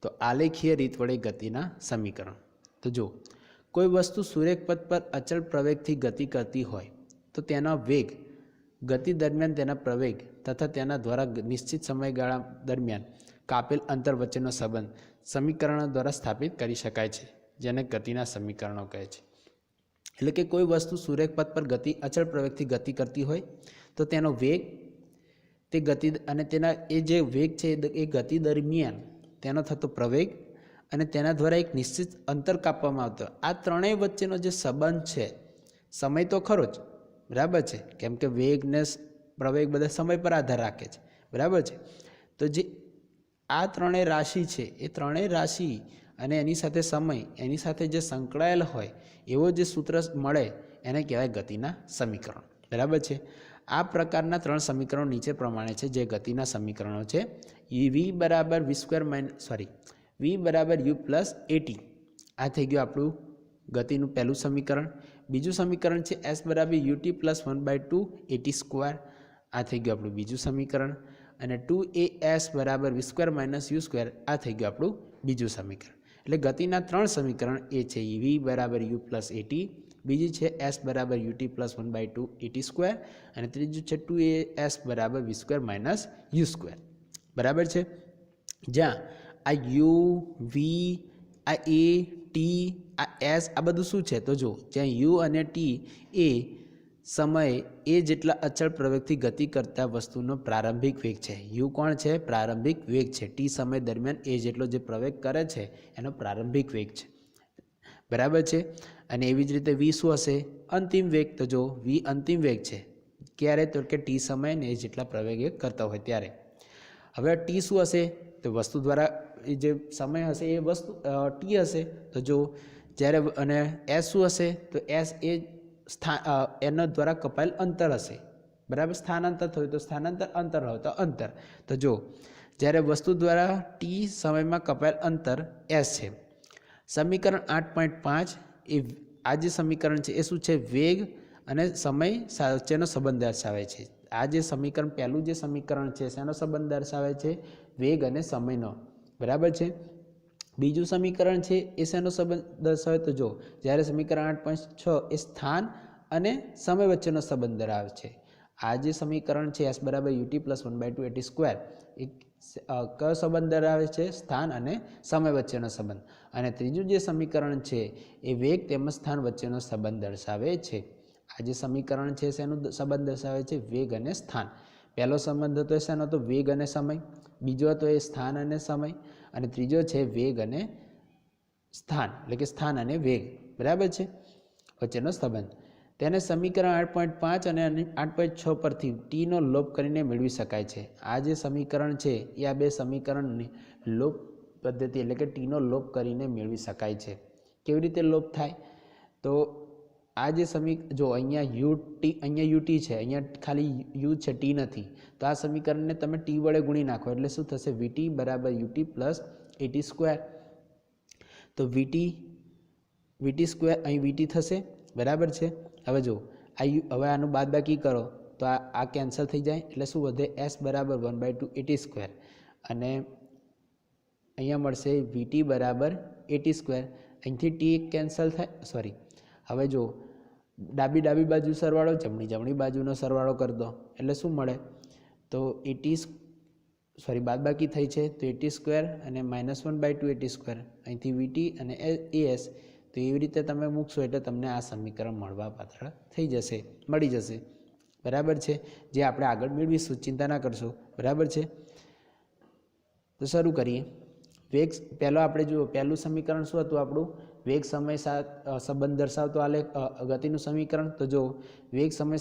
तो आलेखीय रीत वडे गतिना समीकरण। तो जो कोई वस्तु सुरेख पथ पर अचल प्रवेगथी गति करती होय तो तेना वेग, गति दरमियान तेना प्रवेग तथा तेना द्वारा निश्चित समयगाळा दरमियान कापेल अंतर वच्चेनो संबंध समीकरणों द्वारा स्थापित करी शकाय छे, जेने गतिना समीकरणों कहे छे। એટલે કે કોઈ વસ્તુ સુરેખ પથ પર ગતિ અચળ પ્રવેગથી ગતિ કરતી હોય તો તેનો વેગ, તે ગતિ અને તેના એ જે વેગ છે એ ગતિ દરમિયાન તેનો થતો પ્રવેગ અને તેના દ્વારા એક નિશ્ચિત અંતર કાપવામાં આવતો, આ ત્રણેય વચ્ચેનો જે સંબંધ છે, સમય તો ખરો જ, બરાબર છે, કેમ કે વેગ ને પ્રવેગ બધા સમય પર આધાર રાખે છે, બરાબર છે। તો જે આ ત્રણેય રાશિ છે એ ત્રણેય રાશિ અને એની સાથે સમય, એની સાથે જે સંકળાયેલ હોય એવો જે સૂત્ર મળે એને કહેવાય ગતિના સમીકરણ, બરાબર છે। આ પ્રકારના ત્રણ સમીકરણો નીચે પ્રમાણે છે જે ગતિના સમીકરણો છે। વી બરાબર વી બરાબર યુ પ્લસ એટી, આ થઈ ગયું આપણું ગતિનું પહેલું સમીકરણ। બીજું સમીકરણ છે એસ બરાબર યુટી પ્લસ 1/2 એટી સ્ક્વેર, આ થઈ ગયું આપણું બીજું સમીકરણ। અને 2as બરાબર વી સ્ક્વેર માઇનસ યુ સ્ક્વેર, આ થઈ ગયું આપણું બીજું સમીકરણ। એટલે ગતિના ત્રણ સમીકરણ એ છે વી બરાબર યુ પ્લસ એટી, બીજી છે એસ બરાબર યુટી પ્લસ 1/2 એટી સ્ક્વેર અને ત્રીજું છે 2as બરાબર વી સ્ક્વેર માઇનસ યુ સ્ક્વેર, બરાબર છે। જ્યાં આ યુ, વી, આ એ, ટી, આ એસ, આ બધું શું છે તો જો જ્યાં યુ અને ટી એ સમય એ જેટલા અચળ પ્રવેગથી ગતિ કરતા વસ્તુનો પ્રારંભિક વેગ છે। યુ કોણ છે? પ્રારંભિક વેગ છે। ટી સમય દરમિયાન એ જેટલો જે પ્રવેગ કરે છે એનો પ્રારંભિક વેગ છે, બરાબર છે। અને એવી જ રીતે વી શું હશે? અંતિમ વેગ। તો જો વી અંતિમ વેગ છે ક્યારે? તો કે ટી સમય ને એ જેટલા પ્રવેગ કરતા હોય ત્યારે। હવે ટી શું હશે? તો વસ્તુ દ્વારા જે સમય હશે એ વસ્તુ ટી હશે। તો જો જ્યારે અને એસ શું હશે? તો એસ એ એના દ્વારા કપાયેલ અંતર હશે, બરાબર। સ્થાનાંતર થયું તો સ્થાનાંતર, અંતર હોય તો અંતર। તો જો જ્યારે વસ્તુ દ્વારા ટી સમયમાં કપાયેલ અંતર એસ છે। સમીકરણ 8.5 એ આ જે સમીકરણ છે એ શું છે? વેગ અને સમય વચ્ચેનો સંબંધ દર્શાવે છે। આ જે સમીકરણ પહેલું જે સમીકરણ છે શેનો સંબંધ દર્શાવે છે? વેગ અને સમયનો, બરાબર છે। બીજું સમીકરણ છે એ શેનો સંબંધ દર્શાવે? તો જો જ્યારે સમીકરણ 8.6 એ સ્થાન અને સમય વચ્ચેનો સંબંધ ધરાવે છે। આ જે સમીકરણ છે એસ બરાબર યુટી પ્લસ 1/2 એટી સ્ક્વેર એ કયો સંબંધ ધરાવે છે? સ્થાન અને સમય વચ્ચેનો સંબંધ। અને ત્રીજું જે સમીકરણ છે એ વેગ તેમજ સ્થાન વચ્ચેનો સંબંધ દર્શાવે છે। આ જે સમીકરણ છે શેનો સંબંધ દર્શાવે છે? વેગ અને સ્થાન। પહેલો સંબંધ હતો એ શેનો? તો વેગ અને સમય, બીજો હતો એ સ્થાન અને સમય, અને ત્રીજો છે વેગ અને સ્થાન, એટલે કે સ્થાન અને વેગ, બરાબર છે, વચ્ચેનો સંબંધ। તેને સમીકરણ 8.5 અને 8.6 પરથી ટીનો લોપ કરીને મેળવી શકાય છે। આ જે સમીકરણ છે એ આ બે સમીકરણની લોપ પદ્ધતિ એટલે કે ટીનો લોપ કરીને મેળવી શકાય છે। કેવી રીતે લોપ થાય? તો આ જે જો અહીંયા યુટી છે, અહીંયા ખાલી યુ છે, ટી નથી, તો આ સમીકરણને તમે ટી વડે ગુણી નાખો એટલે શું થશે? વીટી બરાબર યુટી પ્લસ એટી સ્ક્વેર। તો વીટી સ્ક્વેર અહીં વીટી થશે, બરાબર છે। હવે જો હવે આનું બાદબાકી કરો તો આ કેન્સલ થઈ જાય એટલે શું વધે? એસ બરાબર 1/2 એટી સ્ક્વેર અને અહીંયા મળશે વીટી બરાબર એટી સ્ક્વેર। અહીંથી ટી કેન્સલ થાય, હવે જો ડાબી બાજુ સરવાળો, જમણી બાજુનો સરવાળો કરી દો એટલે શું મળે? તો બાદબાકી થઈ છે તો એટી સ્ક્વેર અને -1/2 એટી સ્ક્વેર, અહીંથી વીટી અને એસ, તો એવી રીતે તમે મૂકશો એટલે તમને આ સમીકરણ મળવા પાત્ર મળી જશે, બરાબર છે, જે આપણે આગળ મેળવીશું, ચિંતા ના કરશો, બરાબર છે। તો શરૂ કરીએ। વેગ પહેલો આપણે જુઓ, પહેલું સમીકરણ શું હતું આપણું? વેગ સમય સંબંધ દર્શાવતો આલેખ ગતિનું સમીકરણ। તો જો વેગ સમય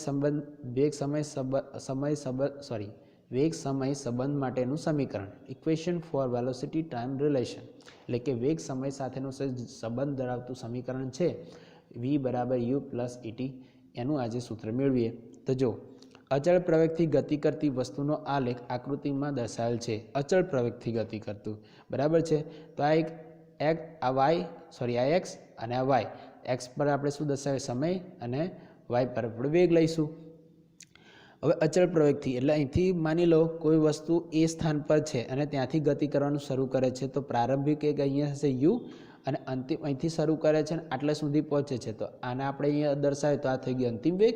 સંબંધ માટેનું સમીકરણ, equation for velocity time relation, એટલે કે વેગ સમય સાથેનું સંબંધ ધરાવતું સમીકરણ છે વી બરાબર યુ પ્લસ એટી, એનું આજે સૂત્ર મેળવીએ। તો જો અચળ પ્રવેગથી ગતિ કરતી વસ્તુનો આલેખ આકૃતિમાં દર્શાવેલ છે। અચળ પ્રવેગથી ગતિ કરતું, બરાબર છે। તો આ એક્સ અને આ વાય, એક્સ પર આપણે શું દર્શાવે? સમય, અને વાય પર આપણે વેગ લઈશું, હવે અચળ પ્રવેગથી એટલે અહીંથી માની લો કોઈ વસ્તુ એ સ્થાન પર છે અને ત્યાંથી ગતિ કરવાનું શરૂ કરે છે, તો પ્રારંભિક વેગ અહીંયા હશે યુ અને અંતિમ અહીંથી શરૂ કરે છે અને આટલા સુધી પહોંચે છે, તો આને આપણે અહીંયા દર્શાવીએ તો આ થઈ ગયો અંતિમ વેગ,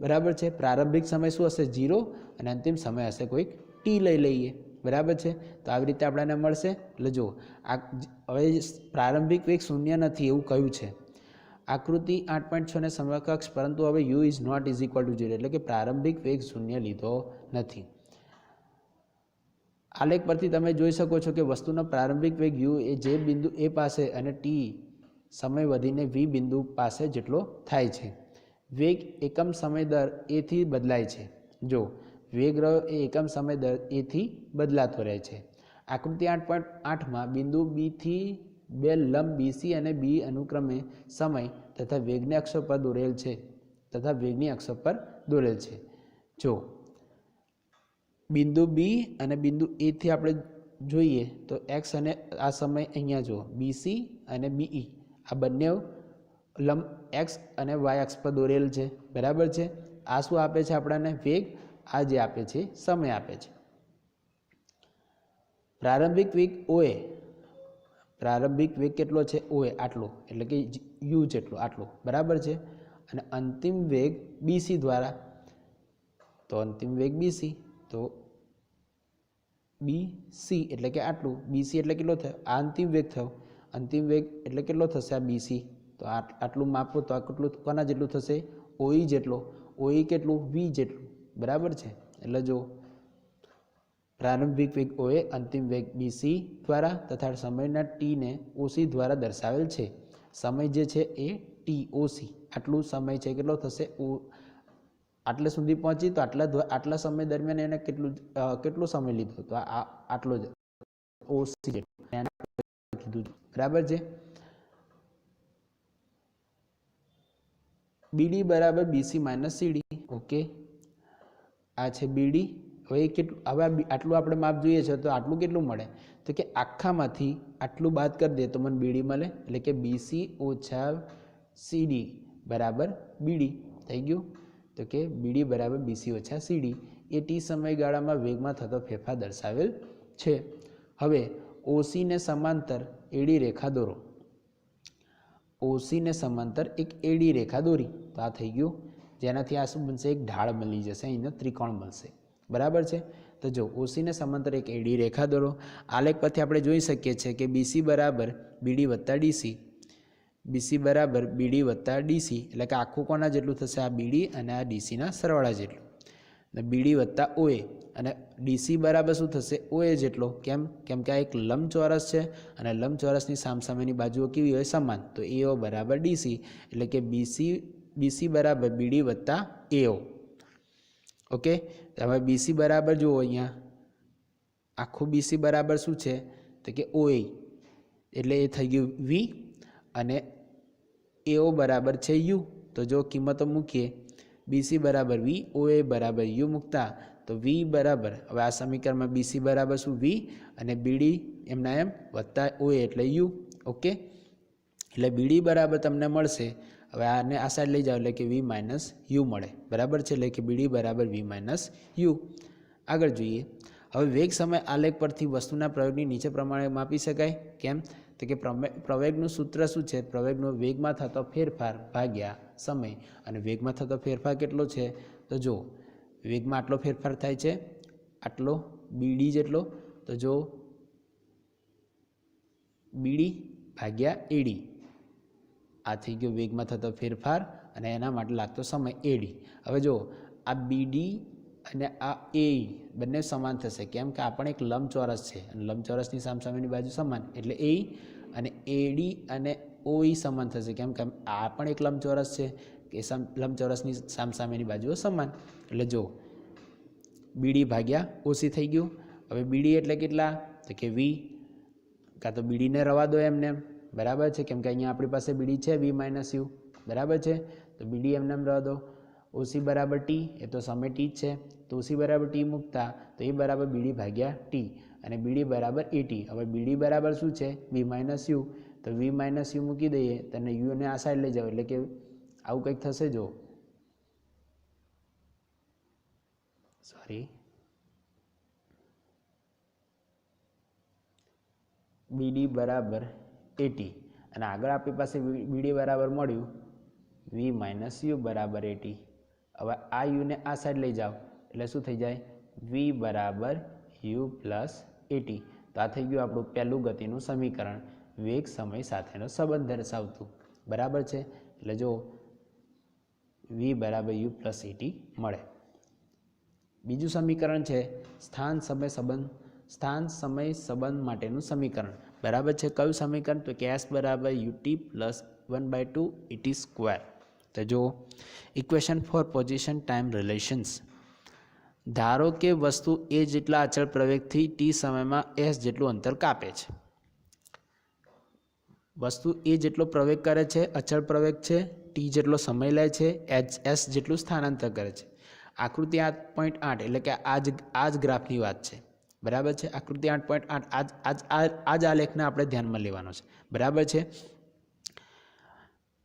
બરાબર છે. પ્રારંભિક સમય શું હશે? 0 અને અંતિમ સમય હશે કોઈક ટી લઈ લઈએ, બરાબર છે. તો આવી રીતે આપણને મળશે. એટલે જુઓ આ હવે પ્રારંભિક વેગ શૂન્ય નથી એવું કહ્યું છે. આકૃતિ 8.6 ને સમકક્ષ, પરંતુ હવે u is not is equal to 0 એટલે કે પ્રારંભિક વેગ શૂન્ય લીધો નથી. આલેખ પરથી તમે જોઈ શકો છો કે વસ્તુનો પ્રારંભિક વેગ યુ એ જે બિંદુ એ પાસે અને ટી સમય વધીને વી બિંદુ પાસે જેટલો થાય છે. વેગ એકમ સમય દર એ થી બદલાય છે. જો વેગ રહ્યો એ એકમ સમય દર એ થી બદલાતો રહે છે. આકૃતિ 8.8માં બિંદુ બી થી બે લંબ બીસી અને બી અનુક્રમે સમય તથા વેગની અક્ષો પર દોરેલ છે જો બિંદુ બી અને બિંદુ એ થી આપણે જોઈએ તો એક્સ અને આ સમય અહીંયા જુઓ બીસી અને બીઈ આ બંને લંબ એક્સ અને વાય અક્ષ પર દોરેલ છે, બરાબર છે. આ શું આપે છે આપણને? વેગ. આ જે આપે છે સમય આપે છે. પ્રારંભિક વેગ ઓએ, પ્રારંભિક વેગ કેટલો છે? ઓએ આટલો એટલે કે યુ જેટલો આટલો, બરાબર છે. અને અંતિમ વેગ બીસી દ્વારા, તો અંતિમ વેગ બીસી, તો બીસી એટલે કે આટલું, બીસી એટલે કેટલો થયો? આ અંતિમ વેગ થયો. અંતિમ વેગ એટલે કેટલો થશે? આ બીસી. તો આટલું માપો તો આ કેટલું કોના જેટલું થશે? ઓઈ જેટલો. ઓઈ કેટલું? વી જેટલું, બરાબર છે. એટલે જો પ્રારંભિક વેગ ઓએ અંતિમ વેગ બીસી દ્વારા તથા સમયના ટીને ઓસી દ્વારા દર્શાવેલ છે. સમય જે છે એ ટી ઓસી આટલું સમય છે, કેટલો થશે? આટલે સુધી પહોંચી તો આટલા સમય દરમિયાન એને કેટલો સમય લીધો? તો આટલો જ ઓસી કીધું, બરાબર છે. બીડી બરાબર બીસી માઇનસ સીડી. ઓકે, આ છે બીડી. હવે કેટલું? હવે આટલું આપણે માપ જોઈએ છે તો આટલું કેટલું મળે? તો કે આખામાંથી આટલું બાદ કરી દે તો મને બીડી મળે, એટલે કે બીસી ઓછા સીડી બરાબર બીડી થઈ ગયું. તો કે બીડી બરાબર બીસી ઓછા સીડી એ ટી સમયગાળામાં વેગમાં થતો ફેરફાર દર્શાવેલ છે. હવે ઓસીને સમાંતર એડી રેખા દોરો. ઓસીને સમાંતર એક એડી રેખા દોરી તો આ થઈ ગયું, જેનાથી આ શું બનશે? એક ઢાળ મળી જશે, અહીંનો ત્રિકોણ મળશે, બરાબર છે. તો જો ઓસીને સમાંતર એક એડી રેખા દોરો. આલેખ પરથી આપણે જોઈ શકીએ છીએ કે બીસી બરાબર બીડી વત્તા ડીસી, બીસી બરાબર બીડી વત્તા ડીસી એટલે કે આખું કોના જેટલું થશે? આ બીડી અને આ ડીસીના સરવાળા જેટલું. બીડી વત્તા ઓએ અને ડીસી બરાબર શું થશે? ઓએ જેટલો. કેમ કે આ એક લંબચોરસ છે અને લંબચોરસની સામસામેની બાજુઓ કેવી હોય? સમાન. તો એઓ બરાબર ડીસી એટલે કે બીસી બરાબર બીડી વત્તા એઓ. ઓકે, હવે બીસી બરાબર જુઓ અહીંયા આખું બીસી બરાબર શું છે? તો કે ઓએ એટલે એ થઈ ગયું વી અને એઓ બરાબર છે યુ. તો જો કિંમતો મૂકીએ બીસી બરાબર વી, ઓએ બરાબર યુ મૂકતા તો વી બરાબર, હવે આ સમીકરણમાં બીસી બરાબર શું? વી અને બીડી એમના એમ વત્તા ઓએ એટલે યુ. ઓકે, એટલે બીડી બરાબર તમને મળશે. હવે આને આ સાઈડ લઈ જાઓ એટલે કે વી માઇનસ યુ મળે, બરાબર છે. એટલે કે બીડી બરાબર વી માઇનસ યુ. આગળ જોઈએ. હવે વેગ સમય આલેખ પરથી વસ્તુના પ્રયોગની નીચે પ્રમાણે માપી શકાય. કેમ? તો કે પ્રવેગનું સૂત્ર શું છે? પ્રવેગનો વેગમાં થતો ફેરફાર ભાગ્યા સમય. અને વેગમાં થતો ફેરફાર કેટલો છે? તો જો વેગમાં આટલો ફેરફાર થાય છે, આટલો બીડી જેટલો. તો જો બીડી ભાગ્યા એડી આ થઈ ગયો વેગમાં થતો ફેરફાર અને એના માટે લાગતો સમય એડી. હવે જો આ બીડી અને આ એ બંને સમાન થશે. કેમ કે આ પણ એક લંબચોરસ છે અને લંબચોરસની સામસામેની બાજુ સમાન એટલે એ અને એડી અને ઓઈ સમાન થશે. કેમ કે આ પણ એક લંબચોરસ છે કે લંબચોરસની સામસામેની બાજુઓ સમાન. એટલે જો બીડી ભાગ્યા ઓસી થઈ ગયું. હવે બીડી એટલે કેટલા? તો કે વી, કાં તો બીડીને રવા દો એમને એમ, બરાબર છે. કેમ કે અહીંયા આપણી પાસે બીડી છે વી માઇનસ યુ, બરાબર છે. તો બીડી એમને એમ રવા દો. ઓસી બરાબર ટી, એ તો સમય ટી જ છે. તો ઓસી બરાબર ટી મૂકતા તો એ બરાબર બીડી ભાગ્યા ટી અને બીડી બરાબર એટી. હવે બીડી બરાબર શું છે? વી માઇનસ યુ. તો વી માઇનસ યુ મૂકી દઈએ તો યુને આ સાઈડ લઈ જાઓ એટલે કે આવું કંઈક થશે. જો સોરી બીડી બરાબર એટી અને આગળ આપણી પાસે બીડી બરાબર મળ્યું વી માઇનસ યુ બરાબર એટી. હવે આ યુને આ સાઈડ લઈ જાઓ એટલે શું થઈ જાય વી બરાબર યુ પ્લસ એટી. તો આ થઈ ગયું આપણું પહેલું ગતિનું સમીકરણ, વેગ સમય સાથેનો સંબંધ દર્શાવતું. બરાબર છે. એટલે જો વી બરાબર યુ પ્લસ એટી મળે. બીજું સમીકરણ છે સ્થાન સમય સંબંધ માટેનું સમીકરણ. બરાબર છે. કયું સમીકરણ? તો કે એસ બરાબર યુટી પ્લસ 1/2 ઇટી સ્ક્વેર. તો જો equation for position time relations. ધારો કે વસ્તુ એ જેટલા અચળ પ્રવેગથી ટી સમયમાં એસ જેટલું અંતર કાપે છે. વસ્તુ એ જેટલો પ્રવેગ કરે છે, અચળ પ્રવેગ છે, ટી જેટલો સમય લે છે, એસ જેટલું સ્થાનાંતર કરે છે. આકૃતિ 8.8 એટલે કે આ જ ગ્રાફની વાત છે. બરાબર છે. આકૃતિ 8.8 આ જ આલેખને આપણે ધ્યાનમાં લેવાનો છે. બરાબર છે.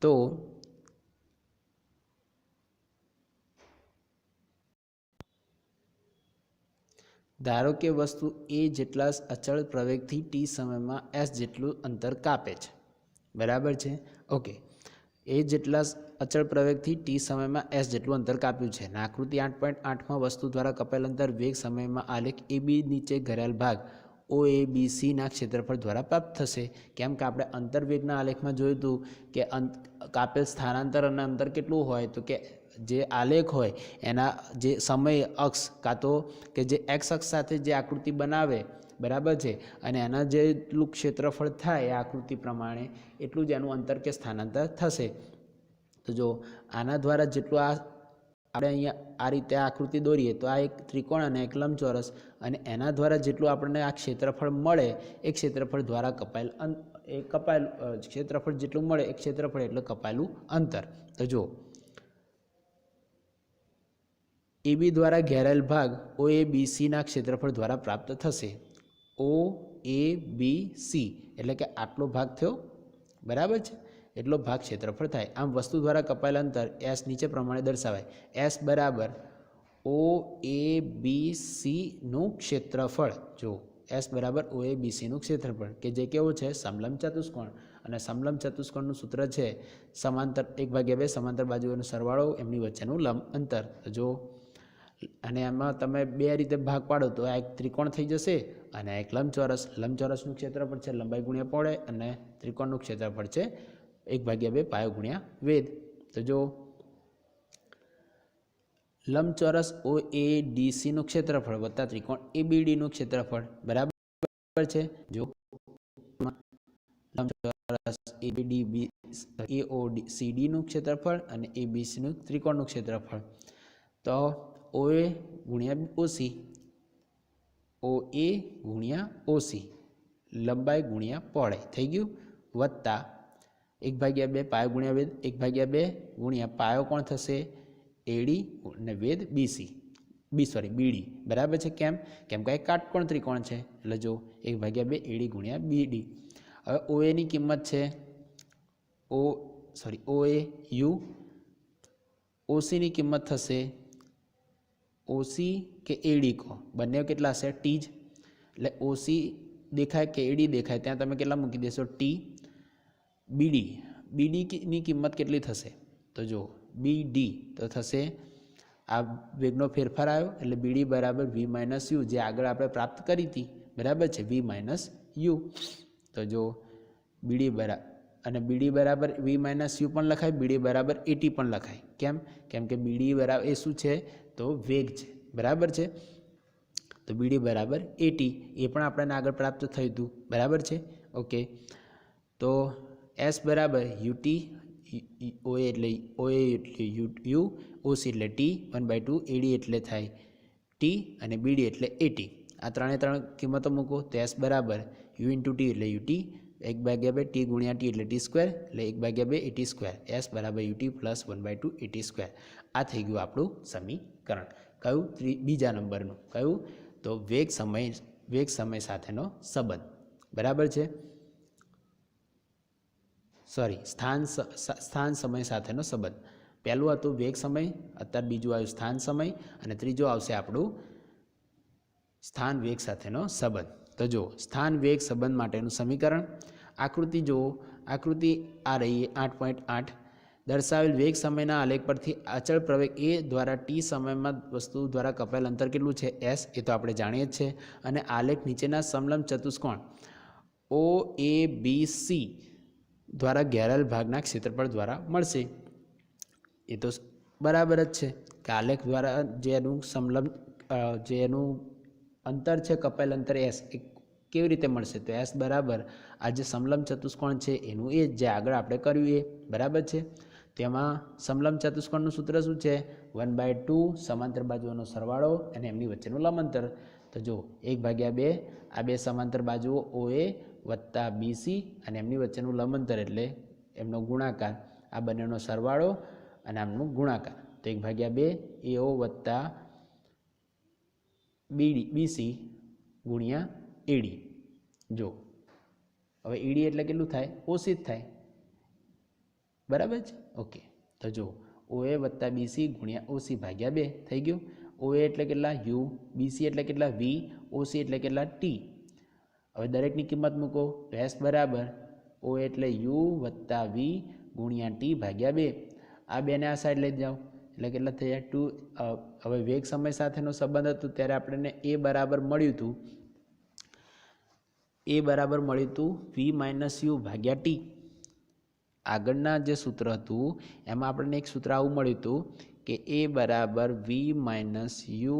તો ધારો કે વસ્તુ એ જેટલા અચળ પ્રવેગથી ટી સમયમાં એસ જેટલું અંતર કાપે છે. બરાબર છે. ઓકે. એ જેટલા અચળ પ્રવેગથી ટી સમયમાં એસ જેટલું અંતર કાપ્યું છે. અને આકૃતિ 8.8માં વસ્તુ દ્વારા કપાયેલ અંતર વેગ સમયમાં આલેખ એ બી નીચે ઘરેલ ભાગ ઓ એ બી સીના ક્ષેત્રફળ દ્વારા પ્રાપ્ત થશે. કેમ કે આપણે અંતરવેગના આલેખમાં જોયું હતું કે કાપેલ સ્થાનાંતર અને અંતર કેટલું હોય, તો કે જે આલેખ હોય એના જે સમય અક્ષ કાં તો કે જે એક્સ અક્ષ સાથે જે આકૃતિ બનાવે, બરાબર છે, અને એના જેટલું ક્ષેત્રફળ થાય એ આકૃતિ પ્રમાણે એટલું જ એનું અંતર કે સ્થાનાંતર થશે. તો જો આના દ્વારા જેટલું આપણે અહીંયા આ રીતે આકૃતિ દોરીએ તો આ એક ત્રિકોણ અને એક લંબચોરસ, અને એના દ્વારા જેટલું આપણને આ ક્ષેત્રફળ મળે એ ક્ષેત્રફળ દ્વારા કપાયેલ ક્ષેત્રફળ જેટલું મળે એ ક્ષેત્રફળ એટલે કપાયેલું અંતર. તો જો એ બી દ્વારા ઘેરાયેલ ભાગ ઓ એ બી સીના ક્ષેત્રફળ દ્વારા પ્રાપ્ત થશે. ઓ એ બી સી એટલે કે આટલો ભાગ થયો. બરાબર છે. એટલો ભાગ ક્ષેત્રફળ થાય. આમ વસ્તુ દ્વારા કપાયેલ અંતર એસ નીચે પ્રમાણે દર્શાવાય. એસ બરાબર ઓ એ બી સીનું ક્ષેત્રફળ. જો એસ બરાબર ઓ એ બી સીનું ક્ષેત્રફળ કે જે કેવું છે સમલંબ ચતુષ્કોણ. અને સમલંબ ચતુષ્કોણનું સૂત્ર છે સમાંતર 1/2 સમાંતર બાજુઓનો સરવાળો એમની વચ્ચેનું લંબ અંતર. જો અને એમાં તમે બે રીતે ભાગ પાડો તો આ એક ત્રિકોણ થઈ જશે અને એક લંબચોરસ. લંબચોરસનું ક્ષેત્રફળ છે લંબાઈ ગુણ્યા પહોળાઈ અને ત્રિકોણનું ક્ષેત્રફળ છે 1/2 પાયો ગુણ્યા વેધ. તો જો લંબચોરસ ઓ એ ડી સીનું ક્ષેત્રફળ વત્તા ત્રિકોણ એ બી ડીનું ક્ષેત્રફળ. બરાબર છે. જો લંબચોરસ એ બી ડી એ ઓ સી ડીનું ક્ષેત્રફળ અને એ બી સીનું ત્રિકોણનું ક્ષેત્રફળ. તો ઓ એ ગુણ્યા ઓસી, ઓ એ ગુણ્યા ઓસી, લંબાઈ ગુણ્યા પહોળાઈ થઈ ગયું, વત્તા 1/2 પાયો ગુણ્યા વેધ, 1/2 ગુણ્યા પાયો કોણ થશે એડી અને વેધ બીડી. બરાબર છે. કેમ કે એક કાટકોણ ત્રિકોણ છે એટલે જો 1/2 એડી ગુણ્યા બીડી. હવે ઓ એની કિંમત છે ઓ એ યુ. ઓસીની કિંમત થશે ઓસી કે એડી કહો, બંને કેટલા હશે ટી જ. એટલે ઓસી દેખાય કે એડી દેખાય ત્યાં તમે કેટલા મૂકી દેશો ટી. બીડીની કિંમત કેટલી થશે? તો જો બીડી તો થશે આ વેગનો ફેરફાર આવ્યો એટલે બીડી બરાબર વી માઇનસ યુ, જે આગળ આપણે પ્રાપ્ત કરી હતી. બરાબર છે. વી માઇનસ યુ. તો જો બીડી બરાબર વી માઇનસ યુ પણ લખાય, બીડી બરાબર એટી પણ લખાય. કેમ કે બીડી બરાબર એ શું છે તો વેગ છે. બરાબર છે. તો બીડી બરાબર એટી એ પણ આપણને આગળ પ્રાપ્ત થયું હતું. બરાબર છે. ઓકે. તો એસ બરાબર યુટી, ઓએ એટલે યુ, ઓસી એટલે ટી 1/2, એડી એટલે થાય ટી અને બીડી એટલે એટી. આ ત્રણે કિંમતો મૂકો તો એસ બરાબર યુ ઇન્ટુ ટી એટલે યુટી, 1/2 ટી ગુણ્યા ટી એટલે ટી સ્ક્વેર એટલે 1/2 એટી સ્ક્વેર. એસ બરાબર યુટી પ્લસ 1/2 એટી સ્ક્વેર. આ થઈ ગયું આપણું સમીકરણ. કયું? બીજા નંબરનું. કયું? તો વેગ સમય સાથેનો સંબંધ. બરાબર છે. સ્થાન સમય સાથેનો સંબંધ. પહેલું હતું વેગ સમય, અત્યારે બીજું આવ્યું સ્થાન સમય, અને ત્રીજું આવશે આપણું સ્થાન વેગ સાથેનો સંબંધ. તો જો સ્થાન વેગ સંબંધ માટેનું સમીકરણ આકૃતિ જુઓ. આકૃતિ આ રહી 8.8. દર્શાવેલ વેગ સમયના આલેખ પરથી અચળ પ્રવેગ એ દ્વારા ટી સમયમાં વસ્તુ દ્વારા કપાયેલ અંતર કેટલું છે? એસ. એ તો આપણે જાણીએ જ છે. અને આલેખ નીચેના સમલંબ ચતુષ્કોણ ઓ એ બી સી દ્વારા ઘેરાયેલ ભાગના ક્ષેત્રફળ દ્વારા મળશે. એ તો બરાબર જ છે કે આલેખ દ્વારા જેનું સમલંબ જેનું અંતર છે કપાયેલ અંતર એસ એ કેવી રીતે મળશે? તો એસ બરાબર આ જે સમલંબ ચતુષ્કોણ છે એનું એ જે આગળ આપણે કર્યું એ બરાબર છે. તેમાં સમલંબ ચતુષ્કોણનું સૂત્ર શું છે? 1/2 સમાંતર બાજુઓનો સરવાળો અને એમની વચ્ચેનું લંબ અંતર. તો જો 1/2 આ બે સમાંતર બાજુઓ OA વત્તા BC અને એમની વચ્ચેનું લંબ અંતર એટલે એમનો ગુણાકાર, આ બંનેનો સરવાળો અને આમનું ગુણાકાર. તો 1/2 AO વત્તા BC ગુણ્યા AD. જો હવે AD એટલે કેટલું થાય? OC જ થાય, બરાબર છે. ઓકે, તો જો OA વત્તા BC ગુણ્યા OC ભાગ્યા 2 થઈ ગયું. OA એટલે કેટલા? U, BC એટલે કેટલા? V, OC એટલે કેટલા? T. હવે દરેકની કિંમત મૂકો. તો S બરાબર OA એટલે U વત્તા V ગુણ્યા T ભાગ્યા 2. આ બેને આ સાઈડ લઈ જાઓ એટલે કેટલા થઈ જાય? 2. હવે વેગ સમય સાથેનો સંબંધ હતો ત્યારે આપણને A બરાબર મળ્યું હતું. A બરાબર મળ્યું હતું V માઇનસ U ભાગ્યા T. આગળના જે સૂત્ર હતું એમાં આપણને એક સૂત્ર આવું મળ્યું હતું કે A બરાબર V માઇનસ U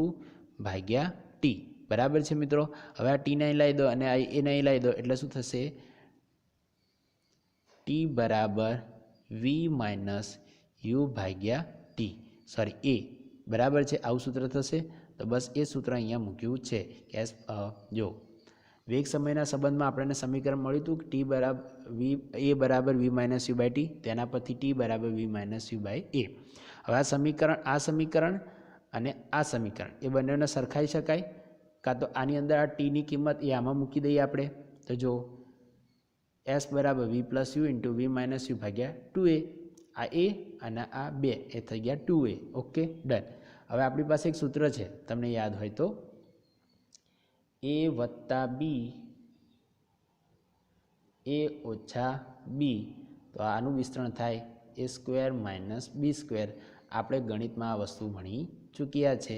ભાગ્યા T. બરાબર છે મિત્રો. હવે આ T નહીં લાવી દો અને આ A નહીં લાવી દો એટલે શું થશે? T બરાબર V માઇનસ U ભાગ્યા T, સોરી A બરાબર છે. આવું સૂત્ર થશે. તો બસ એ સૂત્ર અહીંયા મૂક્યું છે કે જો વેગ સમયના સંબંધમાં આપણને સમીકરણ મળ્યું હતું કે T બરાબર A બરાબર V minus U by T. તેના પરથી T બરાબર V minus U by A. હવે આ સમીકરણ અને આ સમીકરણ એ બંનેને સરખાઈ શકાય, કાં તો આની અંદર આ ટીની કિંમત એ આમાં મૂકી દઈએ આપણે. તો જો S બરાબર V plus U into V minus U ભાગ્યા 2A. આ A અને આ 2 એ થઈ ગયા 2A. Okay, done. હવે આપણી પાસે એક સૂત્ર છે, તમને યાદ હોય તો A વત્તા B A ઓછા B, તો આનું વિસ્તરણ થાય A square minus B square. આપણે ગણિતમાં આ વસ્તુ ભણી ચૂક્યા છે,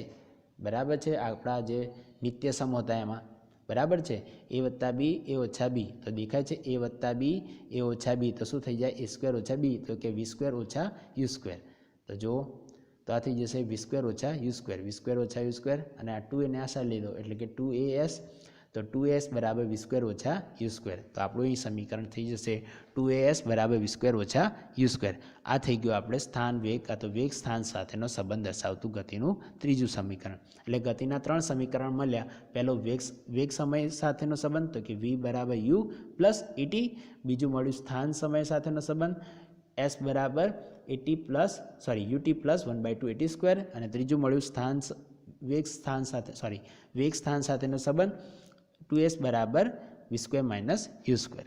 બરાબર છે. આપણા જે નિત્ય સમ હતા એમાં, બરાબર છે. A વત્તા B A ઓછા B, તો દેખાય છે A વત્તા B A ઓછા B, તો શું થઈ જાય? A સ્ક્વેર ઓછા B, તો કે V સ્ક્વેર ઓછા U સ્ક્વેર. તો જો તો આ થઈ જશે V સ્ક્વેર ઓછા U સ્ક્વેર. V સ્ક્વેર ઓછા U સ્ક્વેર અને આ 2A ને આ સાઈડ લઈ દો એટલે કે 2AS. તો 2AS બરાબર V સ્ક્વેર ઓછા U સ્ક્વેર. તો આપણું અહીં સમીકરણ થઈ જશે 2AS બરાબર V સ્ક્વેર ઓછા U સ્ક્વેર. આ થઈ ગયું આપણે સ્થાન વેગ કાં તો વેગ સ્થાન સાથેનો સંબંધ દર્શાવતું ગતિનું ત્રીજું સમીકરણ. એટલે ગતિના 3 સમીકરણ મળ્યા. પહેલો વેગ સમય સાથેનો સંબંધ તો કે V બરાબર U પ્લસ ET. બીજું મળ્યું સ્થાન સમય સાથેનો સંબંધ S બરાબર UT પ્લસ 1/2 AT સ્ક્વેર. અને ત્રીજું મળ્યું વેગ સ્થાન સાથેનો સંબંધ 2S બરાબર V square minus U square.